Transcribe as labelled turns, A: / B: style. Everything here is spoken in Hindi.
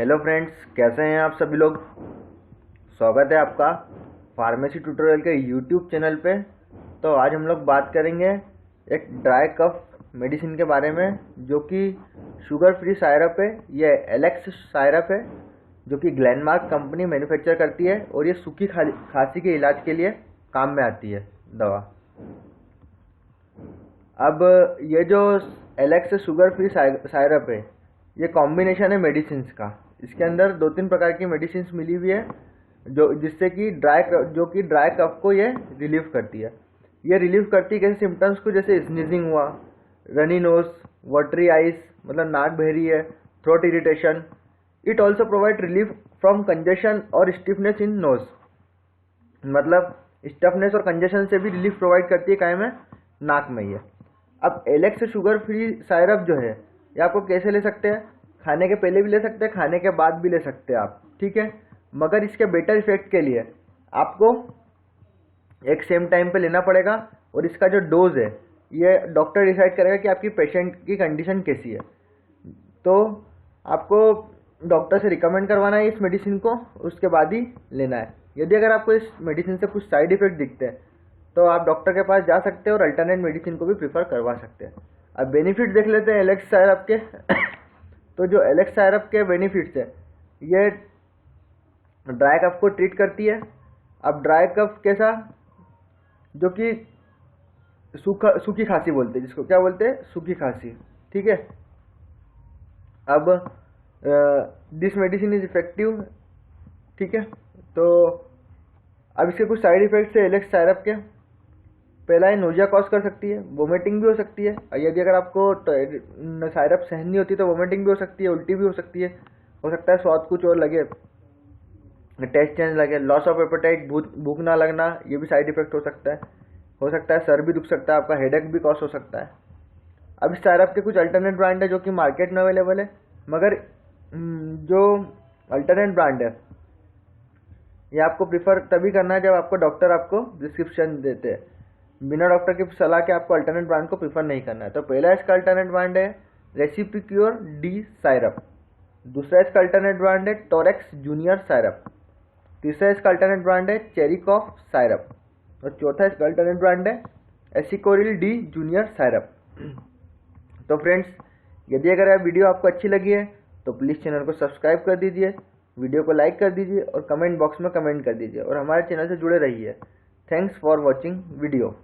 A: हेलो फ्रेंड्स, कैसे हैं आप सभी लोग। स्वागत है आपका फार्मेसी ट्यूटोरियल के यूट्यूब चैनल पे। तो आज हम लोग बात करेंगे एक ड्राई कफ मेडिसिन के बारे में, जो कि शुगर फ्री सायरप है। ये एलेक्स सायरप है, जो कि ग्लेनमार्क कंपनी मैन्युफैक्चर करती है, और ये सूखी खांसी के इलाज के लिए काम में आती है दवा। अब ये जो एलेक्स शुगर फ्री सायरप है, ये कॉम्बिनेशन है मेडिसिन्स का। इसके अंदर 2-3 प्रकार की मेडिसिन्स मिली हुई है, जो जिससे कि ड्राई कफ को ये रिलीव करती है। ये रिलीव करती है कैसे सिम्टम्स को, जैसे स्नीजिंग हुआ, रनी नोज, वाटरी आइज मतलब नाक बहरी है, throat irritation. It also provide relief from congestion और स्टिफनेस इन नोज, मतलब स्टफनेस और कंजेशन से भी रिलीफ प्रोवाइड करती है। काय में? नाक में ही है। अब एलेक्स शुगर फ्री सायरप जो है, ये आपको कैसे ले सकते हैं? खाने के पहले भी ले सकते हैं, खाने के बाद भी ले सकते हैं आप, ठीक है। मगर इसके बेटर इफेक्ट के लिए आपको एक सेम टाइम पे लेना पड़ेगा, और इसका जो डोज है ये डॉक्टर डिसाइड करेगा कि आपकी पेशेंट की कंडीशन कैसी है। तो आपको डॉक्टर से रिकमेंड करवाना है इस मेडिसिन को, उसके बाद ही लेना है। यदि अगर आपको इस मेडिसिन से कुछ साइड इफेक्ट दिखते हैं तो आप डॉक्टर के पास जा सकते हैं और अल्टरनेट मेडिसिन को भी प्रीफर करवा सकते हैं। अब बेनिफिट देख लेते हैं एलेक्स सायरप के। तो जो एलेक्स सायरप के बेनिफिट्स है, ये ड्राई कफ को ट्रीट करती है। अब ड्राई कफ कैसा, जो कि सूखी खांसी बोलते हैं, जिसको क्या बोलते हैं? सूखी खांसी, ठीक है। अब दिस मेडिसिन इज इफेक्टिव, ठीक है। तो अब इसके कुछ साइड इफेक्ट्स है एलेक्स सायरप के। पहला है, नोजिया कॉज कर सकती है, वोमिटिंग भी हो सकती है। यदि अगर आपको सायरप सहन नहीं होती तो वोमिटिंग भी हो सकती है, उल्टी भी हो सकती है। हो सकता है स्वाद कुछ और लगे, टेस्ट चेंज लगे, लॉस ऑफ एपेटाइट, भूख ना लगना, ये भी साइड इफेक्ट हो सकता है। हो सकता है सर भी दुख सकता है आपका, हेडेक भी कॉज हो सकता है। अब इस सायरप के कुछ अल्टरनेट ब्रांड है जो कि मार्केट में अवेलेबल है, मगर जो अल्टरनेट ब्रांड है ये आपको प्रीफर तभी करना है जब आपको डॉक्टर आपको प्रिस्क्रिप्शन देते हैं। बिना डॉक्टर की सलाह के आपको अल्टरनेट ब्रांड को प्रीफर नहीं करना है। तो पहला इसका अल्टरनेट ब्रांड है रेसिपिक्योर डी सायरप। दूसरा इसका अल्टरनेट ब्रांड है टोरेक्स जूनियर सायरप। तीसरा इसका अल्टरनेट ब्रांड है चेरिकॉफ सायरप। और चौथा इसका अल्टरनेट ब्रांड है एसिकोरिल डी जूनियर सायरप। तो फ्रेंड्स, यदि अगर यह वीडियो आपको अच्छी लगी है तो प्लीज़ चैनल को सब्सक्राइब कर दीजिए, वीडियो को लाइक कर दीजिए और कमेंट बॉक्स में कमेंट कर दीजिए, और हमारे चैनल से जुड़े रहिए। Thanks for watching video.